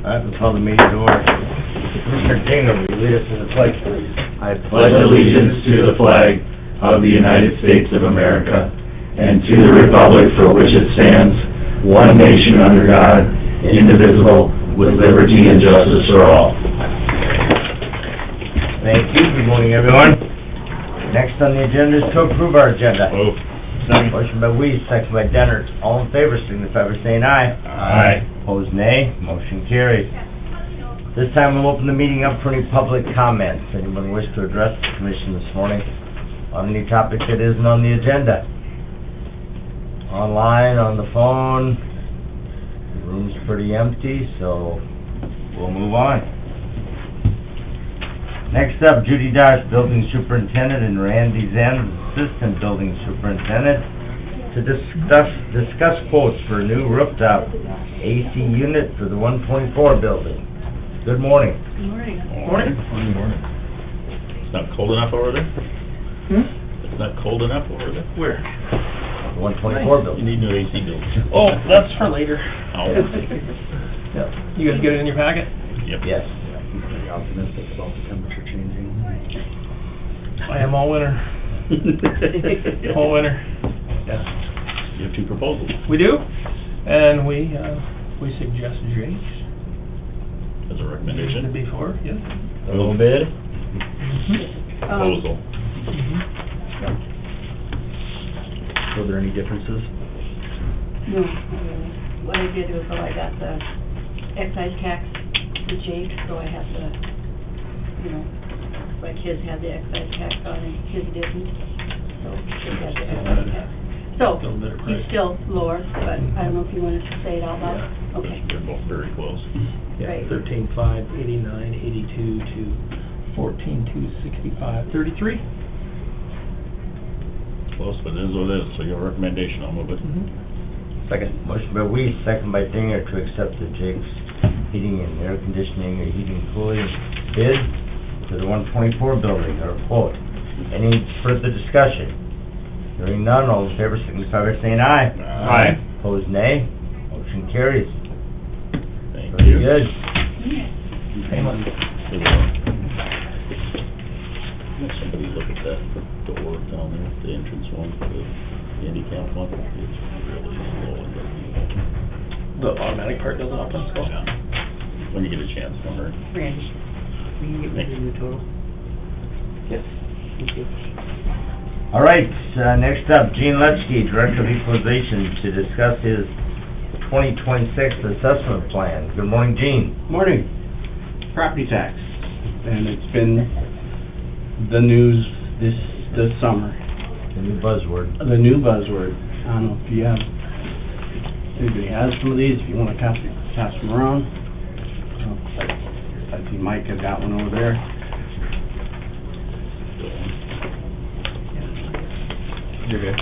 All right, we'll call the meeting to order. Commissioner Dana, will you lead us in the pledge, please? I pledge allegiance to the flag of the United States of America and to the republic for which it stands, one nation under God, indivisible, with liberty and justice for all. Thank you. Good morning, everyone. Next on the agenda is to approve our agenda. Move. Motion by Weiss, second by Dennert. All in favor, signify by saying aye. Aye. Opposed, nay. Motion carries. This time we'll open the meeting up for any public comments. Anyone wish to address the commission this morning on any topic that isn't on the agenda? Online, on the phone. The room's pretty empty, so we'll move on. Next up, Judy Dosh, Building Superintendent, and Randy Zenz, Assistant Building Superintendent, to discuss quotes for a new rooftop AC unit for the 124 building. Good morning. Good morning. Morning. It's not cold enough over there? It's not cold enough over there? Where? The 124 You building. need new AC buildings. Oh, that's for later. Oh. Yep. You guys get it in your packet? Yep. Yes. Pretty optimistic about the temperature changing. I am all winter. All winter. Yeah. You have two proposals. We do, and we suggest Jake's As a the recommendation. before, yes. A little bit. Proposal. Were there any differences? No, not really. What I did was, I got the excise tax for Jake, so I have to, like his had the excise tax on it, his didn't, so he got the excise tax. So, Still a better price. he's still lower, but I don't know if you wanted to say it out loud. Okay. They're both very close. Right. 13,589, 82 to 14,265, 33. Close, but it is what it is, so your recommendation, I'll move it. Second. Motion by Weiss, second by Dinger, to accept the Jake's Heating and Air Conditioning or Heating and Cooling bid for the 124 building, or quote. Any further discussion? Hearing none, all in favor, signify by saying aye. Aye. Opposed, nay. Motion carries. Thank Very you. good. Somebody look at that door down there, the entrance one, the handicap one, it's really slow and doesn't The automatic part doesn't open, so. Yeah. When you get a chance, don't hurry. Randy, will you get me the new total? Yes. Thank you. All right, next up, Gene Letsky, Director of Equalization, to discuss his 2026 assessment plan. Good morning, Gene. Morning. Property tax, and it's been the news this summer, The new buzzword. the new buzzword. I don't know if you have, anybody has some of these, if you want to pass them around. I see Mike has got one over there. You're good.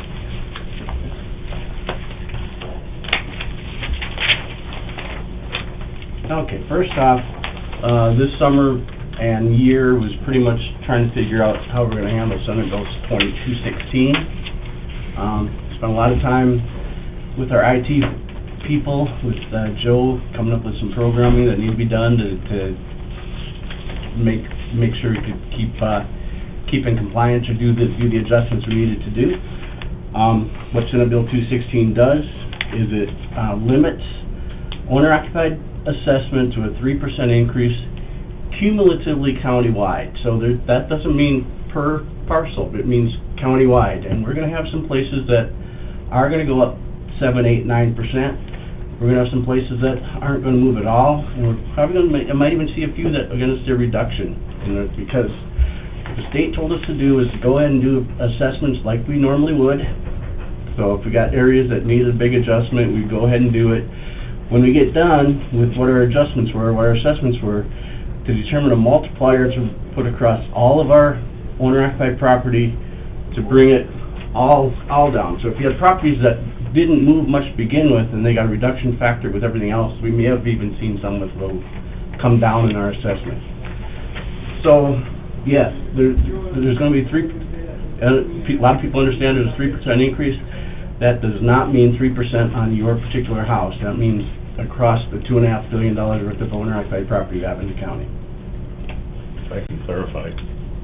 Okay, first off, this summer and year was pretty much trying to figure out how we're gonna handle Senate Bill 2216. Spent a lot of time with our IT people, with Joe, coming up with some programming that needed to be done to make sure we could keep in compliance or do the adjustments we needed to do. What Senate Bill 216 does is it limits owner-occupied assessment to a 3% increase cumulatively countywide. So that doesn't mean per parcel, but it means countywide. And we're going to have some places that are going to go up 7, 8, 9%. We're going to have some places that aren't going to move at all, and we're probably going to might even see a few that are going to see a reduction. Because what the state told us to do is to go ahead and do assessments like we normally would. So if we got areas that needed a big adjustment, we'd go ahead and do it. When we get done with what our adjustments were, what our assessments were, to determine a multiplier to put across all of our owner-occupied property to bring it all down. So if you had properties that didn't move much to begin with and they got a reduction factor with everything else, we may have even seen some with little come down in our assessment. So, yes, there's going to be a lot of people understand there's a 3% increase. That does not mean 3% on your particular house. That means across the $2.5 billion worth of owner-occupied property we have in the county. If I can clarify,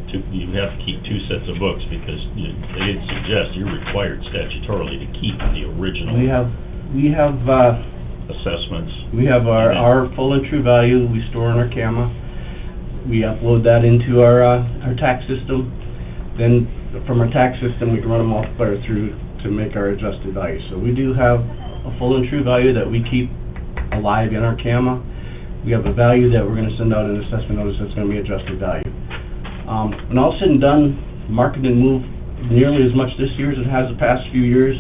you have to keep two sets of books, because they did suggest you're required statutorily to keep the original We have assessments. We have our full and true value we store in our CAMA. We upload that into our tax system. Then from our tax system, we can run a multiplier through to make our adjusted value. So we do have a full and true value that we keep alive in our CAMA. We have a value that we're gonna send out an assessment notice that's gonna be adjusted value. When all said and done, market didn't move nearly as much this year as it has the past few years.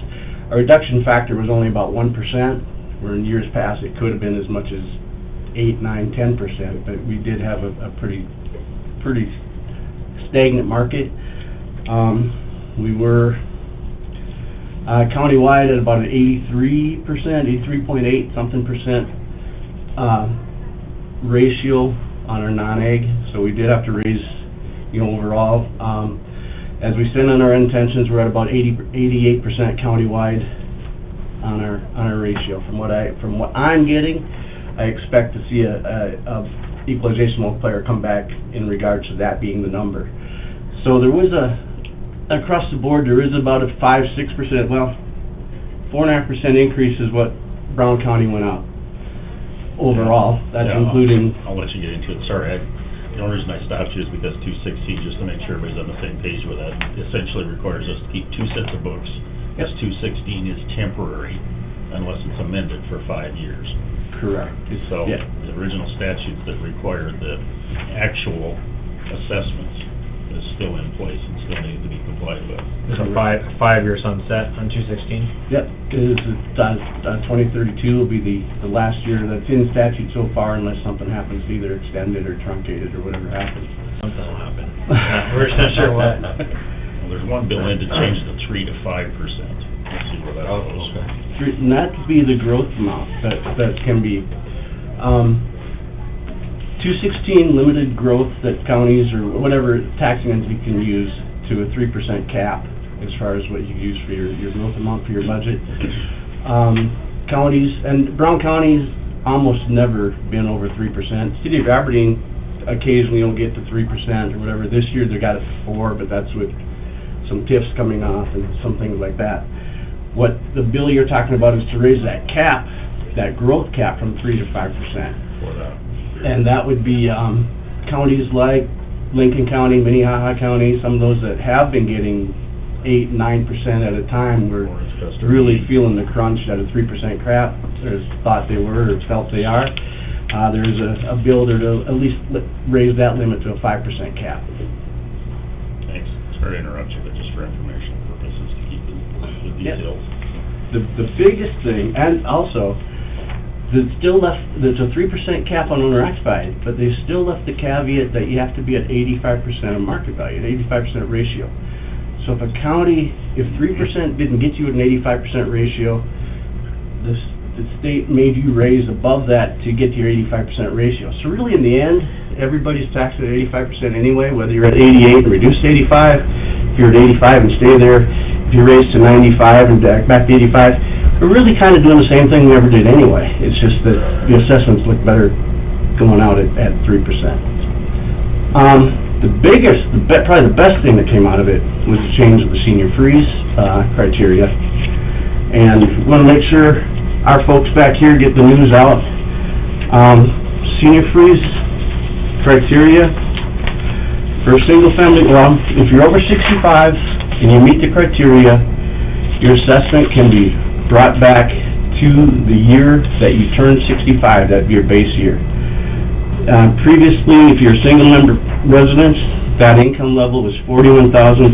Our reduction factor was only about 1%, where in years past it could have been as much as 8, 9, 10%, but we did have a pretty stagnant market. We were countywide at about an 83%, 83.8 something percent ratio on our non-ag, so we did have to raise, overall. As we stand on our intentions, we're at about 88% countywide on our ratio. From what I'm getting, I expect to see a equalization multiplier come back in regards to that being the number. So there was across the board, there is about a 5-6%, well, 4.5% increase is what Brown County went up overall. That's Yeah, including. I'll let you get into it, sorry. The only reason I stopped you is because 216, just to make sure everybody's on the same page with that, essentially requires us to keep two sets of books. This 216 is temporary unless it's amended for 5 years. Correct. So Yeah. the original statutes that require the actual assessments is still in place and still need to be complied with. There's a five-year sunset on 216? Yep, it is, 2032 will be the last year that's in statute so far, unless something happens to either extend it or truncate it or whatever happens. Something will happen. We're just not sure what. Well, there's one bill in to change the 3 to 5%. We'll see where that goes. And that would be the growth amount that can be, 216 limited growth that counties or whatever taxing entity can use to a 3% cap as far as what you use for your growth amount for your budget. Counties, and Brown County's almost never been over 3%. City of Aberdeen occasionally will get to 3% or whatever. This year they got it to 4%, but that's with some TIFs coming off and some things like that. What the bill you're talking about is to raise that cap, that growth cap from 3 to 5%. For that. And that would be counties like Lincoln County, Minnehaha County, some of those that have been getting 8, 9% at a time were really feeling the crunch at a 3% cap, or thought they were, or felt they are. There's a bill there to at least raise that limit to a 5% cap. Thanks. Sorry to interrupt you, but just for informational purposes to keep the details. The biggest thing, and also, there's a 3% cap on owner-occupied, but they still left the caveat that you have to be at 85% of market value, an 85% ratio. So if a county, if 3% didn't get you at an 85% ratio, the state made you raise above that to get to your 85% ratio. So really, in the end, everybody's taxed at 85% anyway, whether you're at 88 and reduce to 85, if you're at 85 and stay there, if you raise to 95 and back to 85, we're really kind of doing the same thing we ever did anyway. It's just that the assessments look better going out at 3%. Probably the best thing that came out of it was the change of the senior freeze criteria. And we want to make sure our folks back here get the news out. Senior freeze criteria for a single family, well, if you're over 65 and you meet the criteria, your assessment can be brought back to the year that you turned 65, that'd be your base year. Previously, if you're a single member resident, that income level was $41,539.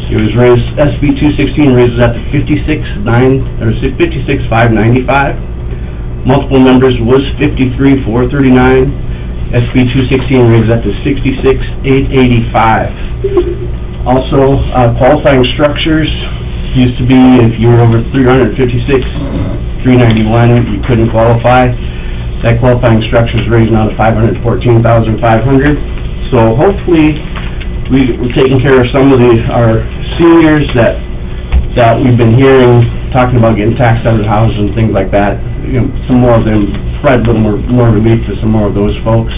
It was raised, SB 216 raises that to $56,595. Multiple members was $53,439. SB 216 raises that to $66,885. Also, qualifying structures used to be if you were over 391, you couldn't qualify. That qualifying structure is raised now to $514,500. So hopefully we're taking care of some of our seniors that that we've been hearing, talking about getting taxed out of houses and things like that, you know, some more of them, provide a little more relief to some more of those folks.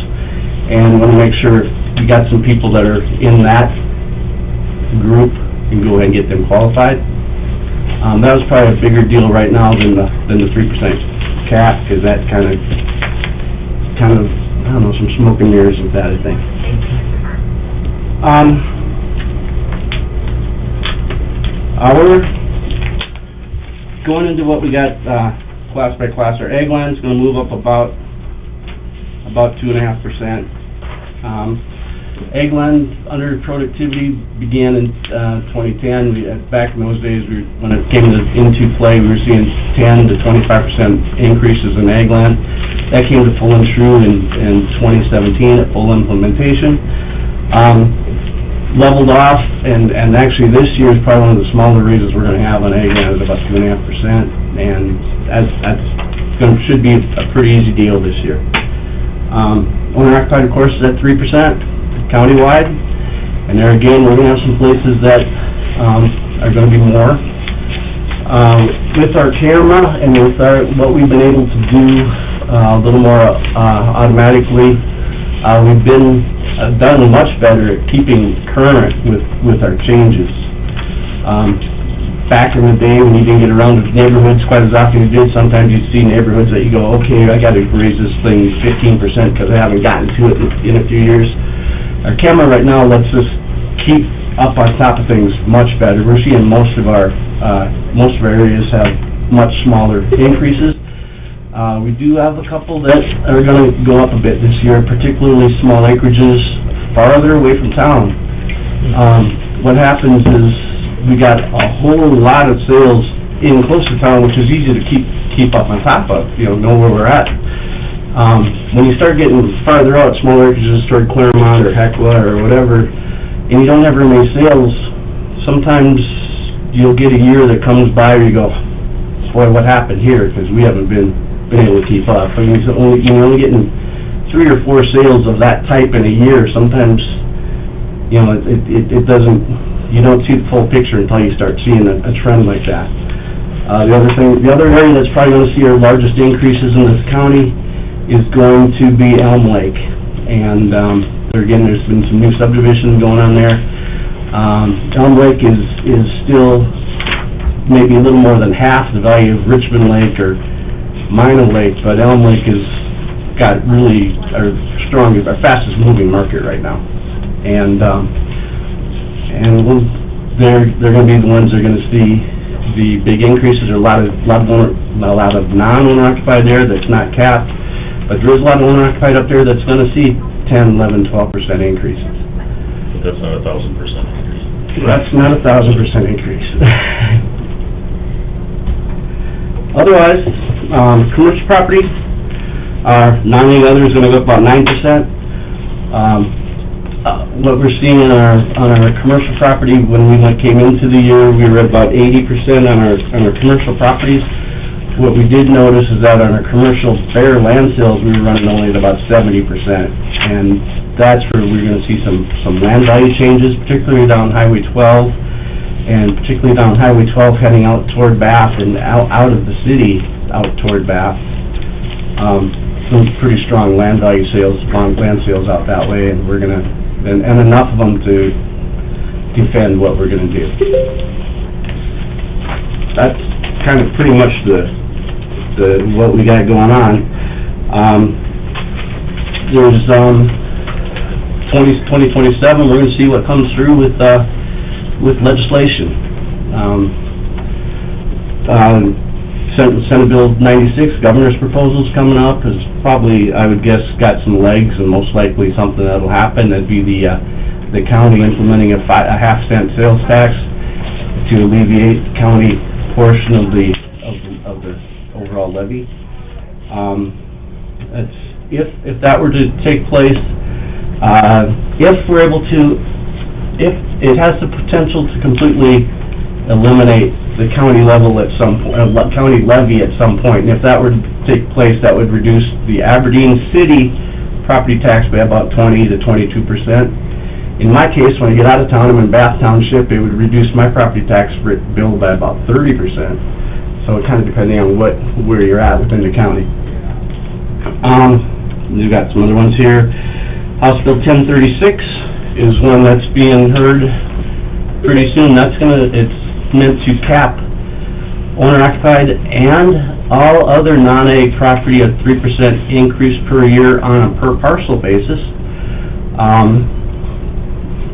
And want to make sure we got some people that are in that group and go ahead and get them qualified. That was probably a bigger deal right now than the 3% cap, because that kind of, I don't know, some smoke and mirrors with that, I think. We're going into what we got, class by class. Our ag land's gonna move up about 2.5%. Ag land under productivity began in 2010. Back in those days, when it came into play, we were seeing 10 to 25% increases in ag land. That came to full and true in 2017 at full implementation. Leveled off, and actually this year is probably one of the smaller raises we're gonna have on ag land, at about 2.5%, and should be a pretty easy deal this year. Owner-occupied, of course, is at 3%, countywide, and there again, we're gonna have some places that, are gonna be more. With our camera and with what we've been able to do, a little more, automatically, we've done much better at keeping current with our changes. Back in the day, when you didn't get around to neighborhoods quite as often as you did, sometimes you'd see neighborhoods that you go, okay, I gotta raise this thing 15% because I haven't gotten to it in a few years. Our camera right now lets us keep up on top of things much better. We're seeing most of our areas have much smaller increases. We do have a couple that are gonna go up a bit this year, particularly small acreages farther away from town. What happens is, we got a whole lot of sales in close to town, which is easy to keep up on top of, know where we're at. When you start getting farther out, smaller acreages toward Claremont or Hecla or whatever, and you don't have very many sales, sometimes you'll get a year that comes by where you go, boy, what happened here? Because we haven't been able to keep up. I mean, you're only getting 3 or 4 sales of that type in a year. Sometimes, it doesn't, you don't see the full picture until you start seeing a trend like that. The other area that's probably going to see our largest increases in this county is going to be Elm Lake. And, again, there's been some new subdivision going on there. Elm Lake is still maybe a little more than half the value of Richmond Lake or Minot Lake, but Elm Lake has got really our fastest moving market right now. And they're going to be the ones that are going to see the big increases. There are a lot of non-owner occupied there that's not capped, but there is a lot of owner occupied up there that's going to see 10, 11, 12% increases. But that's not 1,000% increase. That's not 1,000% increase. Otherwise, commercial property, non-owning other is going to go up about 9%. What we're seeing on our commercial property, when we came into the year, we were at about 80% on our commercial properties. What we did notice is that on our commercial fair land sales, we were running only at about 70%, and that's where we're going to see some land value changes, particularly down Highway 12, and particularly down Highway 12 heading out toward Bath and out of the city, out toward Bath. Some pretty strong land value sales, land sales out that way, and we're gonna, and enough of them to defend what we're gonna do. That's kind of pretty much what we got going on. There's 2027, we're gonna see what comes through with legislation. Senate Bill 96, governor's proposal's coming up, is probably, I would guess, got some legs, and most likely something that'll happen. That'd be the county implementing a half-cent sales tax to alleviate the county portion of the overall levy. If that were to take place, if we're able to, if it has the potential to completely eliminate the county level at some point, county levy at some point, and if that were to take place, that would reduce the Aberdeen City property tax by about 20 to 22%, In my case, when I get out of town, I'm in Bath Township, it would reduce my property tax bill by about 30%. So it kind of depending on where you're at within the county. We've got some other ones here. House Bill 1036 is one that's being heard pretty soon. It's meant to cap owner-occupied and all other non-ag property at 3% increase per year on a per parcel basis.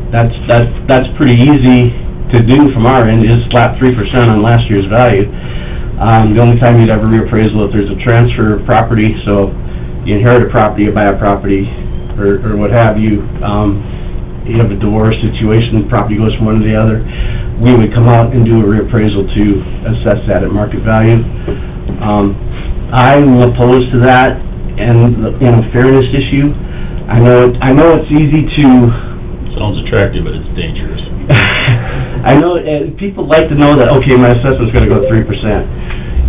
That's pretty easy to do from our end, is slap 3% on last year's value. The only time you'd ever reappraisal if there's a transfer of property, so you inherit a property, you buy a property, or what have you, you have a divorce situation, the property goes from one to the other, we would come out and do a reappraisal to assess that at market value. I'm opposed to that, and, fairness issue, I know it's easy to... Sounds attractive, but it's dangerous. I know, people like to know that, okay, my assessment's gonna go 3%.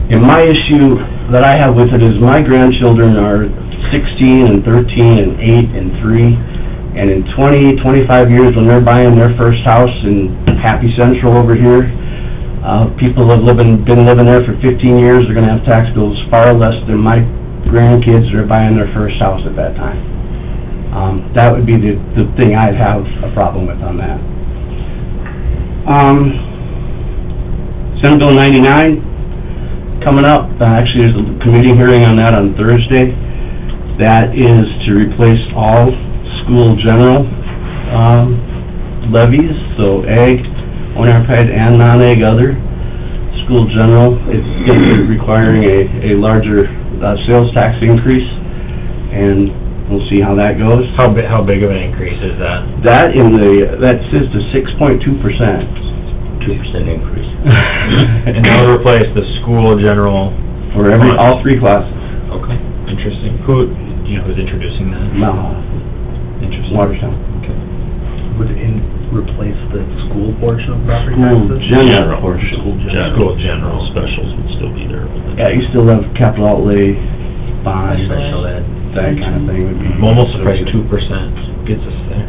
And my issue that I have with it is my grandchildren are 16 and 13 and 8 and 3, and in 20, 25 years, when they're buying their first house in Happy Central over here, people have been living there for 15 years, they're gonna have tax bills far less than my grandkids that are buying their first house at that time. That would be the thing I'd have a problem with on that. Senate Bill 99, coming up, actually there's a committee hearing on that on Thursday. That is to replace all school general levies, so ag, owner-occupied and non-ag other. School general, it's going to be requiring a larger sales tax increase, and we'll see how that goes. How big of an increase is that? That says to 6.2%. 2% increase. And that would replace the school general... For all three classes. Okay, interesting. Do you know who's introducing that? Mount Interesting. Watertown. Okay. Would it replace the school portion of property School taxes? general portion. School general. Specials would still be there. Yeah, you still have capital outlay, bonds, Special ed. that kind of thing would be... I'm almost surprised 2% gets us there,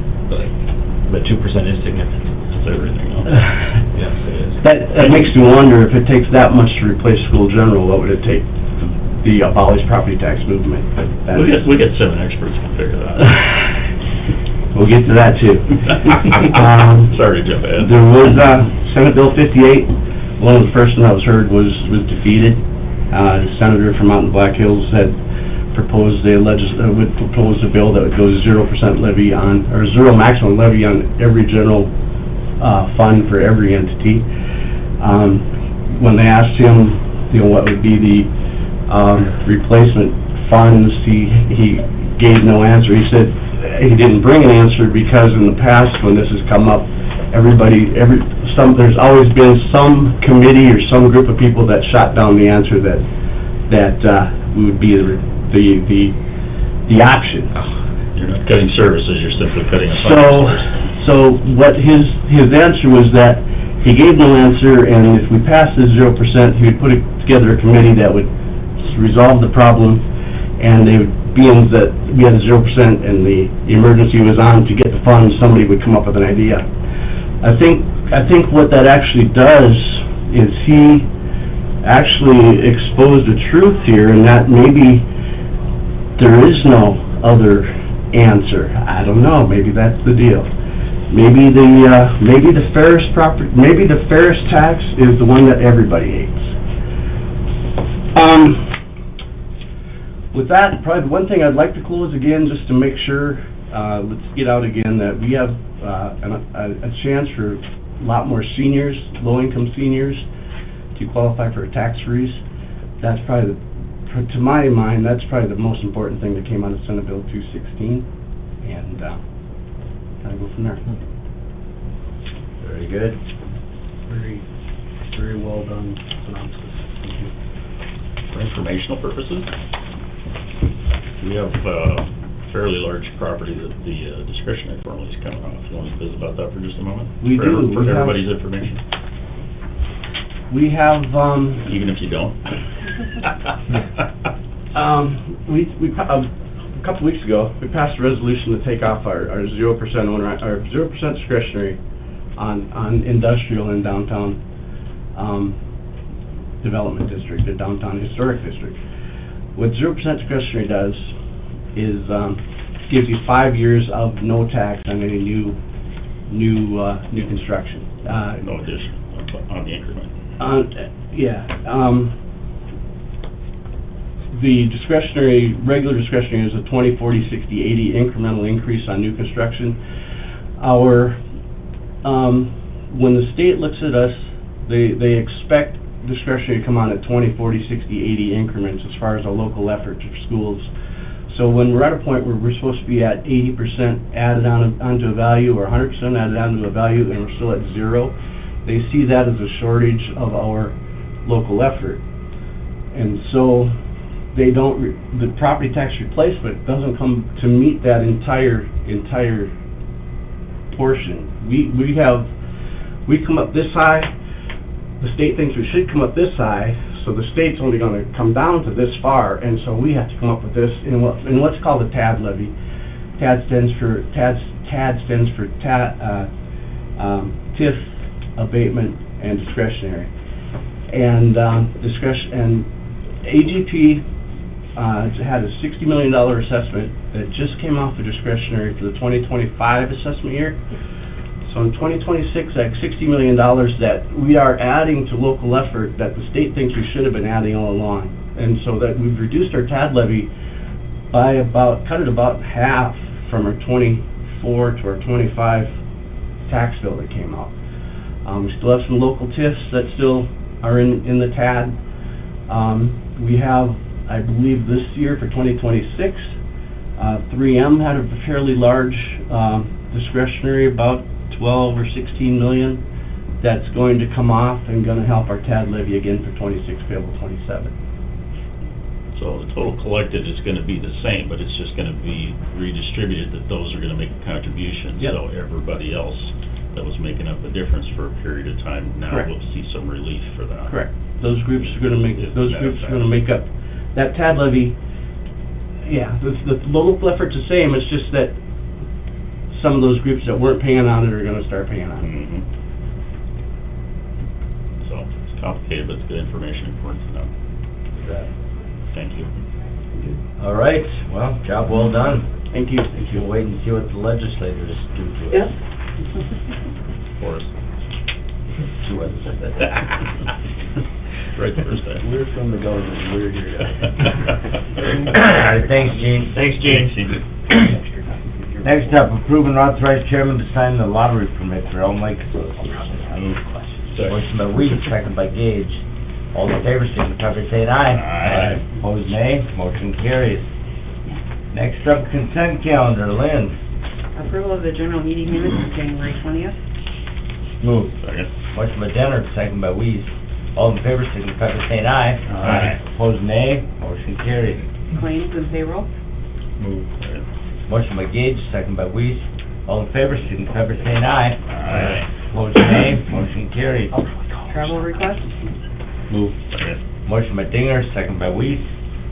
but 2% is significant. It's everything else. Yes, it is. That makes me wonder, if it takes that much to replace school general, what would it take the abolish property tax movement? We get 7 experts to figure that out. We'll get to that too. Sorry to jump ahead. There was, Senate Bill 58, one of the first that was heard was defeated. The senator from out in Black Hills had proposed would propose a bill that would go 0% levy on, or zero maximum levy on every general fund for every entity. When they asked him, what would be the replacement funds, he gave no answer. He said he didn't bring an answer because in the past, when this has come up, there's always been some committee or some group of people that shot down the answer that would be the option. You're not cutting services, you're simply cutting a funding source. So what his answer was that he gave no answer, and if we passed this 0%, he would put together a committee that would resolve the problem, and they would, being that we had a 0% and the emergency was on to get the funds, somebody would come up with an idea. I think what that actually does is he actually exposed the truth here, and that maybe there is no other answer. I don't know, maybe that's the deal. Maybe the fairest tax is the one that everybody hates. With that, probably the one thing I'd like to close again, just to make sure, let's get out again, that we have a chance for a lot more seniors, low-income seniors, to qualify for a tax freeze. That's probably, to my mind, that's probably the most important thing that came out of Senate Bill 216, and kind of go from there. Very good. Very, very well done synopsis. Thank you. For informational purposes, we have a fairly large property that the discretionary formula is coming off. You want to visit about that for just a moment? We do. For everybody's information, We have, even if you don't. a couple weeks ago, we passed a resolution to take off our 0% owner, our 0% discretionary on industrial in downtown, development district, the downtown historic district. What 0% discretionary does is, gives you 5 years of no tax on any new construction. No addition on the increment. The discretionary, regular discretionary is a 20, 40, 60, 80 incremental increase on new construction. When the state looks at us, they expect discretionary to come on at 20, 40, 60, 80 increments as far as a local effort for schools. So when we're at a point where we're supposed to be at 80% added onto a value, or 100% added onto a value, and we're still at 0, they see that as a shortage of our local effort. And so they don't, the property tax replacement doesn't come to meet that entire portion. We come up this high, the state thinks we should come up this high, so the state's only gonna come down to this far, and so we have to come up with this in what's called a TAD levy. TAD stands for TIF, abatement, and discretionary. And AGP had a $60 million assessment that just came off the discretionary for the 2025 assessment year. So in 2026, that $60 million that we are adding to local effort that the state thinks we should have been adding all along. And so that we've reduced our TAD levy by cut it about half from our 24 to our 25 tax bill that came out. We still have some local TIFs that still are in the TAD. We have, I believe this year for 2026, 3M had a fairly large discretionary, about 12 or 16 million, that's going to come off and going to help our TAD levy again for 26 payable 27. So the total collected is gonna be the same, but it's just gonna be redistributed, that those are gonna make a contribution. Yep. So everybody else that was making up the difference for a period of time now Correct. will see some relief for that. Correct. Those groups are going to make, It's those net groups are effect. going to make up. That TAD levy, yeah, the local effort's the same, it's just that some of those groups that weren't paying on it are going to start paying on it. Mhm. So, it's complicated, but it's good information important to know. Thank you. All right, well, job well done. Thank you. We'll wait and see what the legislators do to it. Yep. For us. To us. Right the first time. We're from the government, we're here. All right, thanks, Gene. Thanks, Gene. Next up, approve and authorize chairman to sign the lottery permit for Elm Lake Association. Motion by Weed, second by Gage. All in favor, signify by saying aye. Aye. Opposed, nay. Motion carries. Next up, consent calendar. Lynn. Approval of the general meeting minutes of January 20th. Move. Second. Motion by Denner, second by Weed. All in favor, signify by saying aye. Aye. Opposed, nay. Motion carries. Claims and payroll. Move. Second. Motion by Gage, second by Weiss. All in favor, signify by saying aye. Aye. Opposed, nay. Motion carries. Travel request. Move. Second. Motion by Dinger, second by Weiss.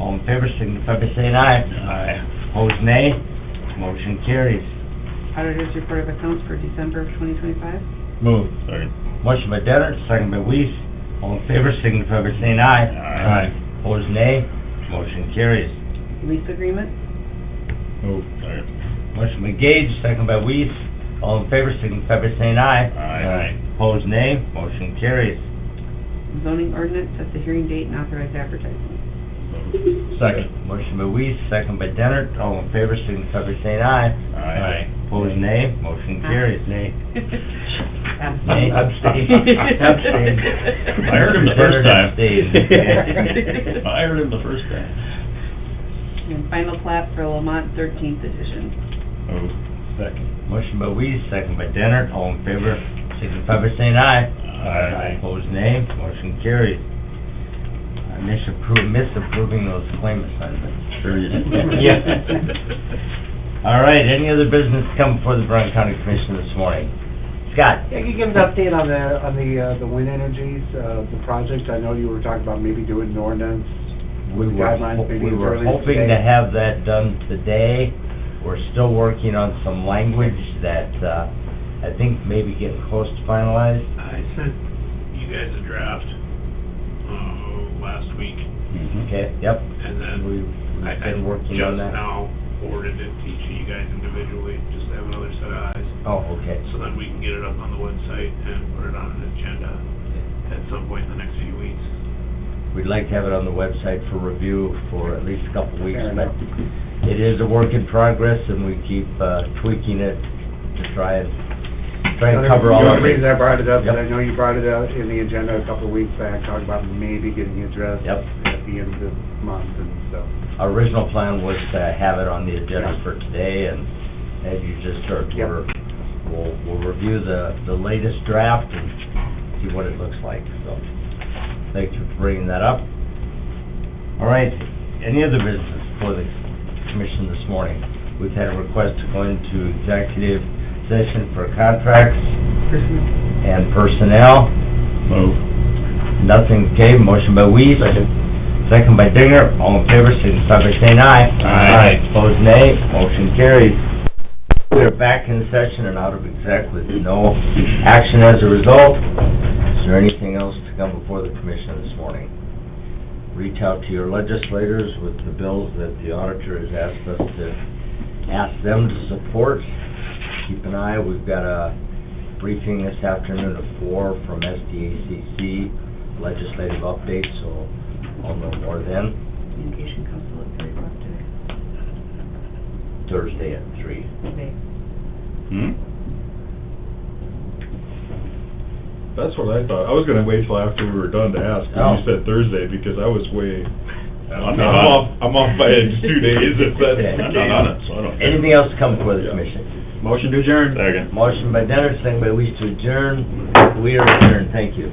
All in favor, signify by saying aye. Aye. Opposed, nay. Motion carries. Auditor's report of accounts for December of 2025. Move. Second. Motion by Denner, second by Weiss. All in favor, signify by saying aye. Aye. Opposed, nay. Motion carries. Lease agreement. Move. Second. Motion by Gage, second by Weiss. All in favor, signify by saying aye. Aye. Opposed, nay. Motion carries. Zoning ordinance, set the hearing date and authorize advertising. Move. Second. Motion by Weiss, second by Denner. All in favor, signify by saying aye. Aye. Opposed, nay. Motion carries. Nay. Nay. Abstain. Abstain. I heard him the first time. Abstain. I heard him the first time. And final plat for Lamont 13th edition. Move. Second. Motion by Weiss, second by Denner. All in favor, signify by saying aye. Aye. Opposed, nay. Motion carries. I misapproving those claim assignments. Sure you did. Yeah. All right, any other business come before the Brown County Commission this morning? Scott? Yeah, can you give us an update on the wind energies, the project? I know you were talking about maybe doing an ordinance We were, guidelines maybe we as were early as hoping today. to have that done today. We're still working on some language that, I think maybe getting close to finalized. I sent you guys a draft, last week, Okay, yep, and then we've I been working on that. just now forwarded it to each of you guys individually, just to have another set of eyes, Oh, okay. so then we can get it up on the website and put it on an agenda at some point in the next few weeks. We'd like to have it on the website for review for at least a couple of weeks, Fair but enough. it is a work in progress, and we keep tweaking it to try and cover all The of only reason I it. brought it up, is Yep. I know you brought it out in the agenda a couple of weeks back, talking about maybe getting it addressed Yep. at the end of the month, and so. Our original plan was to have it on the agenda for today, and as you just heard, Yep. we'll review the latest draft and see what it looks like, so. Thank you for bringing that up. All right, any other business for the commission this morning? We've had a request to go into executive session for contracts and personnel. Move. Nothing, okay, motion by Weiss. Second by Dinger, all in favor, signify by saying aye. Aye. Opposed, nay, motion carries. We are back in session and out of exec with no action as a result. Is there anything else to come before the commission this morning? Reach out to your legislators with the bills that the auditor has asked us to ask them to support. Keep an eye, we've got a briefing this afternoon at 4 from SDACC, legislative update, so I'll know more then. Communication Council at 3 o'clock today. Thursday at 3. Okay. That's what I thought. I was gonna wait till after we were done to ask, Oh. when you said Thursday, because I was way, I'm not on it. I'm off by 2 days if that's Okay. the I'm not on it, case. so I don't. Anything else to come before the Yeah. commission? Motion to adjourn. Second. Motion by Dennis, second by Weiss to adjourn. We are adjourned, thank you.